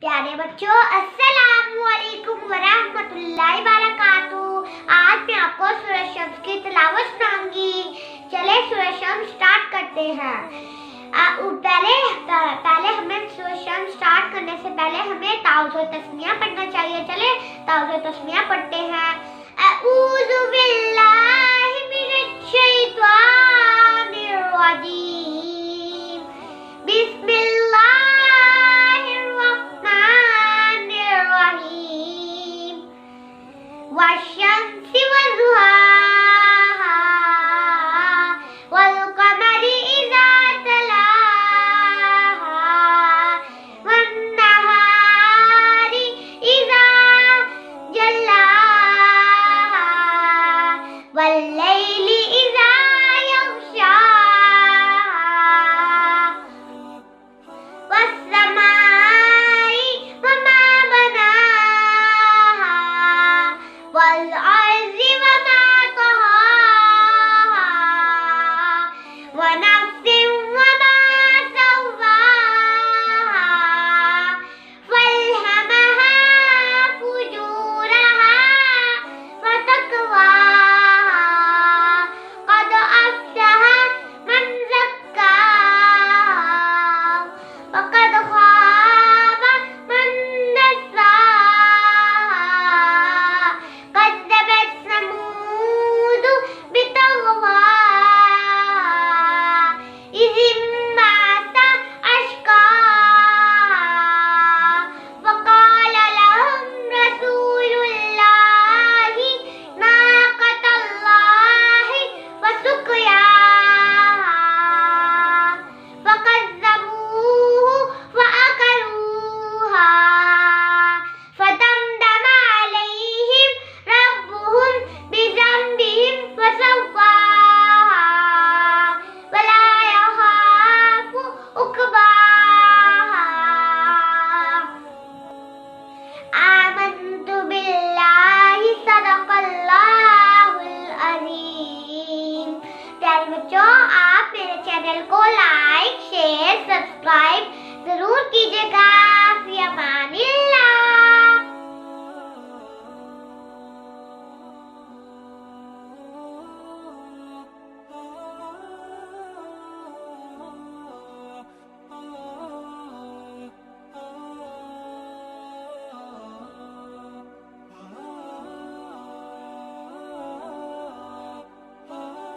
प्यारे बच्चों, अस्सलामुअलैकुम वरहमतुल्लाहि वबरकातुहू। आज मैं आपको सूरह शम्स की तिलावत सुनाऊंगी। चले सूरह शम्स स्टार्ट करते हैं। पहले हमें सूरह शम्स स्टार्ट करने से पहले हमें ताऊज़ और तस्मीया पढ़ना चाहिए। चले ताऊज़ और तस्मीया पढ़ते हैं। अऊज़ु बिल्लाहि मिनश शैतानिर रजीम। बिस्मिल्लाह वश्शम्सि वज़ुहाहा वल्क़मरि इज़ा तलाहा वन्नहारि इज़ा जल्लाहा वल्लैलि इज़ा यग़शाहा वस्समाइ वमा बनाहा वल्अर्ज़ि वमा तहाहा वनफ्सिन वमा सव्वाहा फअल्हमहा फुजूरहा वतक़वाहा क़द अफ़्लहा मन ज़क्काहा वक़द ख़ाब मन दस्साहा कज़्ज़बत समूद बितग़वाहा इज़ इंबअसा अशक़ाहा फ़क़ाल लहुम रसूलुल्लाहि नाक़तल्लाहि वसुक़याहा फ़कज़्ज़बूहु फ़अक़रूहा फ़दमदम अलैहिम रब्बुहुम बिज़ंबिहिम फ़सव्वाहा वला यख़ाफ़ु उक़बाहा। आमन्तु बिल्लाहि सदक़ल्लाहुल अज़ीम। प्यारे बच्चों, आप मेरे चैनल को लाइक, शेयर, सब्सक्राइब जरूर कीजिएगा।